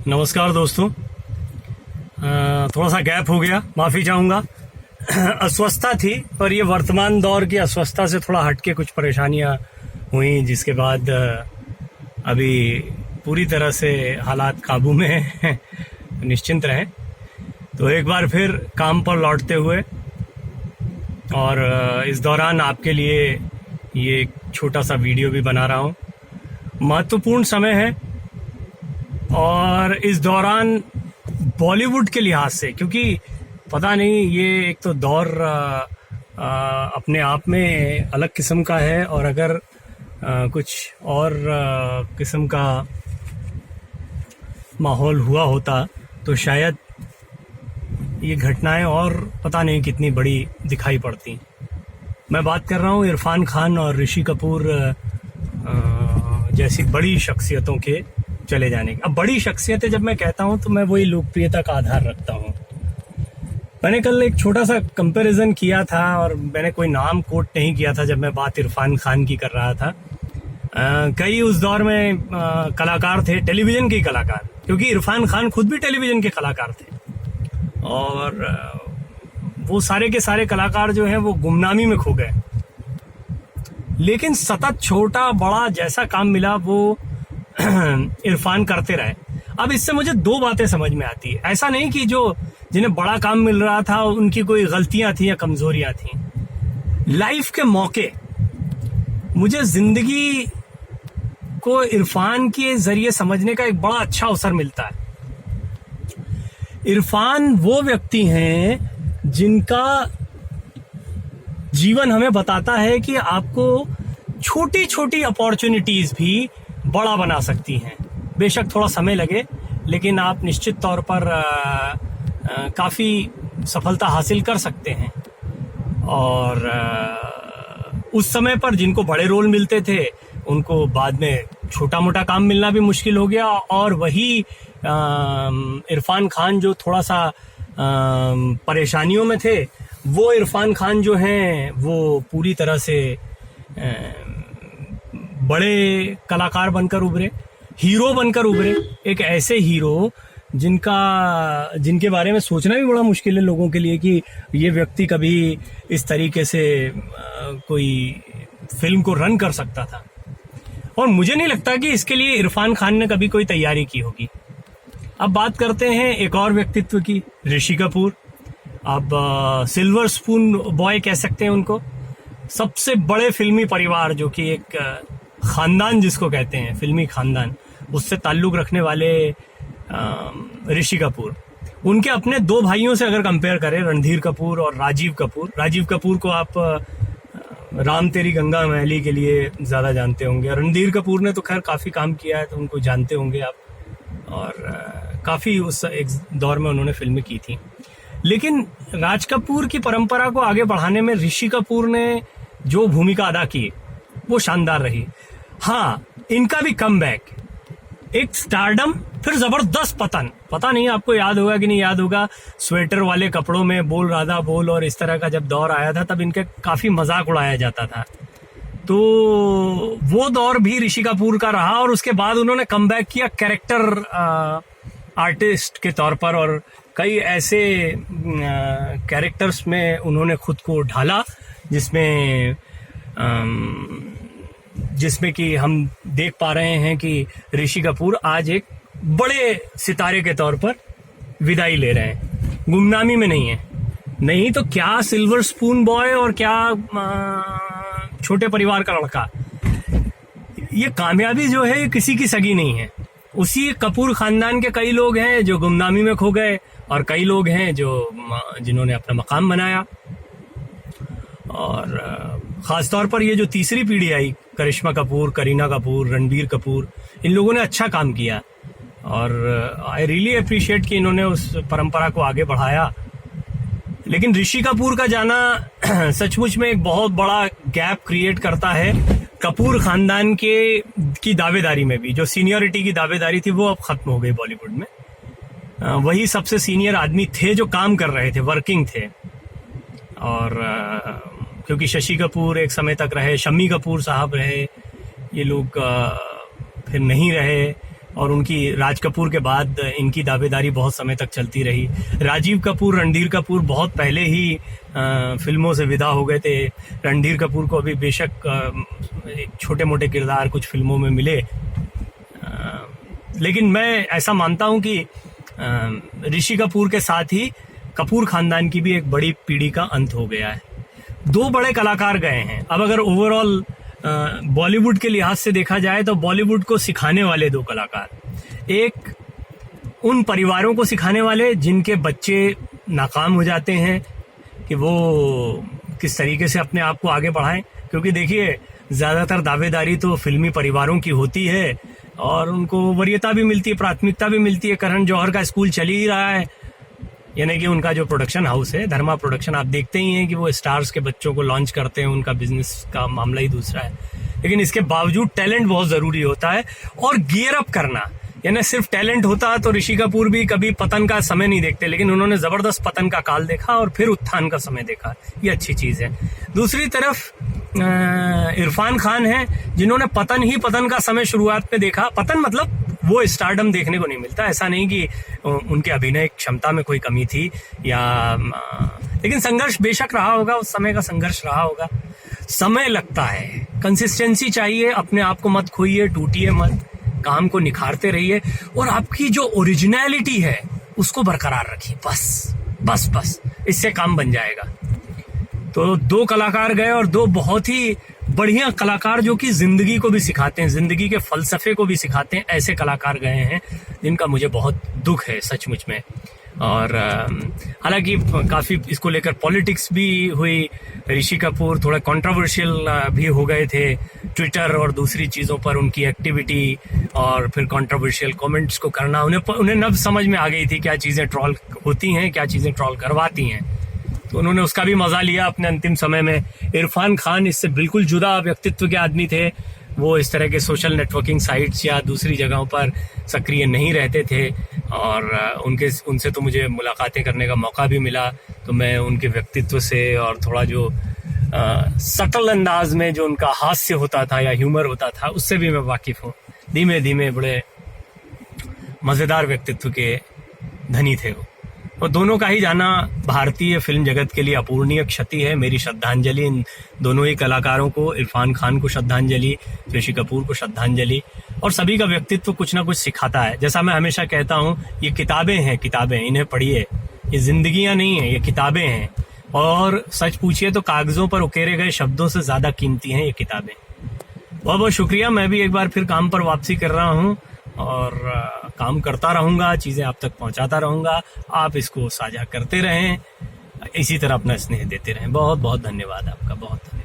नमस्कार दोस्तों। थोड़ा सा गैप हो गया, माफ़ी चाहूँगा। अस्वस्थता थी, पर ये वर्तमान दौर की अस्वस्थता से थोड़ा हटके कुछ परेशानियाँ हुई, जिसके बाद अभी पूरी तरह से हालात काबू में हैं। निश्चिंत रहें। तो एक बार फिर काम पर लौटते हुए और इस दौरान आपके लिए ये एक छोटा सा वीडियो भी बना रहा हूँ। महत्वपूर्ण समय है और इस दौरान बॉलीवुड के लिहाज से, क्योंकि पता नहीं, ये एक तो दौर अपने आप में अलग किस्म का है, और अगर कुछ और किस्म का माहौल हुआ होता तो शायद ये घटनाएं और पता नहीं कितनी बड़ी दिखाई पड़ती। मैं बात कर रहा हूँ इरफान खान और ऋषि कपूर जैसी बड़ी शख्सियतों के चले जाने की। अब बड़ी शख्सियतें जब मैं कहता हूँ तो मैं वही लोकप्रियता का आधार रखता हूँ। मैंने कल एक छोटा सा कंपैरिजन किया था और मैंने कोई नाम कोट नहीं किया था जब मैं बात इरफान खान की कर रहा था। कई उस दौर में कलाकार थे, टेलीविज़न के कलाकार, क्योंकि इरफान खान खुद भी टेलीविज़न के कलाकार थे, और वो सारे के सारे कलाकार जो हैं वो गुमनामी में खो गए। लेकिन सतत छोटा बड़ा जैसा काम मिला वो इरफान करते रहे। अब इससे मुझे दो बातें समझ में आती है। ऐसा नहीं कि जो जिन्हें बड़ा काम मिल रहा था उनकी कोई गलतियां थी या कमजोरियां थी। लाइफ के मौके, मुझे जिंदगी को इरफान के जरिए समझने का एक बड़ा अच्छा अवसर मिलता है। इरफान वो व्यक्ति हैं जिनका जीवन हमें बताता है कि आपको छोटी छोटी अपॉर्चुनिटीज भी बड़ा बना सकती हैं। बेशक थोड़ा समय लगे, लेकिन आप निश्चित तौर पर काफ़ी सफलता हासिल कर सकते हैं। और उस समय पर जिनको बड़े रोल मिलते थे उनको बाद में छोटा मोटा काम मिलना भी मुश्किल हो गया, और वही इरफान खान जो थोड़ा सा परेशानियों में थे, वो इरफान खान जो हैं वो पूरी तरह से बड़े कलाकार बनकर उभरे, हीरो बनकर उभरे। एक ऐसे हीरो जिनके बारे में सोचना भी बड़ा मुश्किल है लोगों के लिए कि ये व्यक्ति कभी इस तरीके से कोई फिल्म को रन कर सकता था। और मुझे नहीं लगता कि इसके लिए इरफान खान ने कभी कोई तैयारी की होगी। अब बात करते हैं एक और व्यक्तित्व की, ऋषि कपूर। अब सिल्वर स्पून बॉय कह सकते हैं उनको। सबसे बड़े फिल्मी परिवार, जो कि एक खानदान जिसको कहते हैं, फिल्मी खानदान, उससे ताल्लुक़ रखने वाले ऋषि कपूर। उनके अपने दो भाइयों से अगर कंपेयर करें, रणधीर कपूर और राजीव कपूर। राजीव कपूर को आप राम तेरी गंगा मैली के लिए ज़्यादा जानते होंगे। रणधीर कपूर ने तो खैर काफ़ी काम किया है, तो उनको जानते होंगे आप, और काफ़ी उस एक दौर में उन्होंने फिल्में की थी। लेकिन राज कपूर की परंपरा को आगे बढ़ाने में ऋषि कपूर ने जो भूमिका अदा की वो शानदार रही। हाँ, इनका भी कमबैक, एक स्टारडम, फिर जबरदस्त पतन। पता नहीं आपको याद होगा कि नहीं याद होगा, स्वेटर वाले कपड़ों में बोल राधा बोल और इस तरह का जब दौर आया था तब इनके काफी मजाक उड़ाया जाता था। तो वो दौर भी ऋषि कपूर का रहा, और उसके बाद उन्होंने कमबैक किया कैरेक्टर आर्टिस्ट के तौर पर, और कई ऐसे कैरेक्टर्स में उन्होंने खुद को ढाला जिसमें कि हम देख पा रहे हैं कि ऋषि कपूर आज एक बड़े सितारे के तौर पर विदाई ले रहे हैं, गुमनामी में नहीं है। नहीं तो क्या सिल्वर स्पून बॉय और क्या छोटे परिवार का लड़का, ये कामयाबी जो है ये किसी की सगी नहीं है। उसी कपूर खानदान के कई लोग हैं जो गुमनामी में खो गए, और कई लोग हैं जिन्होंने अपना मकाम बनाया। और ख़ास तौर पर ये जो तीसरी पीढ़ी आई, करिश्मा कपूर, करीना कपूर, रणबीर कपूर, इन लोगों ने अच्छा काम किया, और आई रियली अप्रिशिएट कि इन्होंने उस परंपरा को आगे बढ़ाया। लेकिन ऋषि कपूर का जाना सचमुच में एक बहुत बड़ा गैप क्रिएट करता है कपूर खानदान की दावेदारी में भी। जो सीनियरिटी की दावेदारी थी वो अब ख़त्म हो गई बॉलीवुड में। वही सबसे सीनियर आदमी थे जो काम कर रहे थे, वर्किंग थे। और क्योंकि शशि कपूर एक समय तक रहे, शम्मी कपूर साहब रहे, ये लोग फिर नहीं रहे, और उनकी राज कपूर के बाद इनकी दावेदारी बहुत समय तक चलती रही। राजीव कपूर, रणधीर कपूर बहुत पहले ही फिल्मों से विदा हो गए थे। रणधीर कपूर को अभी बेशक छोटे मोटे किरदार कुछ फिल्मों में मिले, लेकिन मैं ऐसा मानता हूं कि ऋषि कपूर के साथ ही कपूर खानदान की भी एक बड़ी पीढ़ी का अंत हो गया है। दो बड़े कलाकार गए हैं। अब अगर ओवरऑल बॉलीवुड के लिहाज से देखा जाए तो बॉलीवुड को सिखाने वाले दो कलाकार, एक उन परिवारों को सिखाने वाले जिनके बच्चे नाकाम हो जाते हैं कि वो किस तरीके से अपने आप को आगे बढ़ाएं, क्योंकि देखिए ज़्यादातर दावेदारी तो फिल्मी परिवारों की होती है और उनको वरीयता भी मिलती है, प्राथमिकता भी मिलती है। करण जौहर का स्कूल चल ही रहा है, यानी कि उनका जो प्रोडक्शन हाउस है धर्मा प्रोडक्शन, आप देखते ही हैं कि वो स्टार्स के बच्चों को लॉन्च करते हैं, उनका बिजनेस का मामला ही दूसरा है। लेकिन इसके बावजूद टैलेंट बहुत ज़रूरी होता है और गियर अप करना, यानी सिर्फ टैलेंट होता तो ऋषि कपूर भी कभी पतन का समय नहीं देखते, लेकिन उन्होंने ज़बरदस्त पतन का काल देखा और फिर उत्थान का समय देखा, ये अच्छी चीज़ है। दूसरी तरफ इरफान खान है जिन्होंने पतन ही पतन का समय शुरुआत में देखा। पतन मतलब वो स्टारडम देखने को नहीं मिलता, ऐसा नहीं कि उनके अभिनय क्षमता में कोई कमी थी या लेकिन संघर्ष बेशक रहा होगा, उस समय का संघर्ष रहा होगा। समय लगता है, कंसिस्टेंसी चाहिए, अपने आप को मत खोइए, टूटिए मत, काम को निखारते रहिए और आपकी जो ओरिजिनलिटी है उसको बरकरार रखिए, बस इससे काम बन जाएगा। तो दो कलाकार गए और दो बहुत ही बढ़िया कलाकार जो कि जिंदगी को भी सिखाते हैं, जिंदगी के फलसफे को भी सिखाते हैं, ऐसे कलाकार गए हैं जिनका मुझे बहुत दुख है सचमुच में। और हालांकि काफ़ी इसको लेकर पॉलिटिक्स भी हुई, ऋषि कपूर थोड़ा कंट्रोवर्शियल भी हो गए थे ट्विटर और दूसरी चीज़ों पर उनकी एक्टिविटी, और फिर कंट्रोवर्शियल कमेंट्स को करना उन्हें नब समझ में आ गई थी क्या चीज़ें ट्रोल होती हैं, क्या चीज़ें ट्रोल करवाती हैं, तो उन्होंने उसका भी मजा लिया अपने अंतिम समय में। इरफान खान इससे बिल्कुल जुदा व्यक्तित्व के आदमी थे, वो इस तरह के सोशल नेटवर्किंग साइट्स या दूसरी जगहों पर सक्रिय नहीं रहते थे और उनसे तो मुझे मुलाकातें करने का मौका भी मिला, तो मैं उनके व्यक्तित्व से और थोड़ा जो सटल अंदाज में जो उनका हास्य होता था या ह्यूमर होता था उससे भी मैं वाकिफ हूँ। धीमे धीमे बड़े मज़ेदार व्यक्तित्व के धनी थे वो, और दोनों का ही जाना भारतीय फिल्म जगत के लिए अपूर्णीय क्षति है। मेरी श्रद्धांजलि इन दोनों ही कलाकारों को, इरफान खान को श्रद्धांजलि, ऋषि कपूर को श्रद्धांजलि। और सभी का व्यक्तित्व कुछ ना कुछ सिखाता है। जैसा मैं हमेशा कहता हूँ, ये किताबें हैं, किताबें, इन्हें पढ़िए, ये जिंदगियां नहीं हैं, ये किताबें हैं। और सच पूछिए तो कागजों पर उकेरे गए शब्दों से ज्यादा कीमती हैं ये किताबें। बहुत बहुत शुक्रिया। मैं भी एक बार फिर काम पर वापसी कर रहा हूँ और काम करता रहूँगा, चीज़ें आप तक पहुँचाता रहूँगा। आप इसको साझा करते रहें, इसी तरह अपना स्नेह देते रहें। बहुत बहुत धन्यवाद आपका, बहुत धन्यवाद।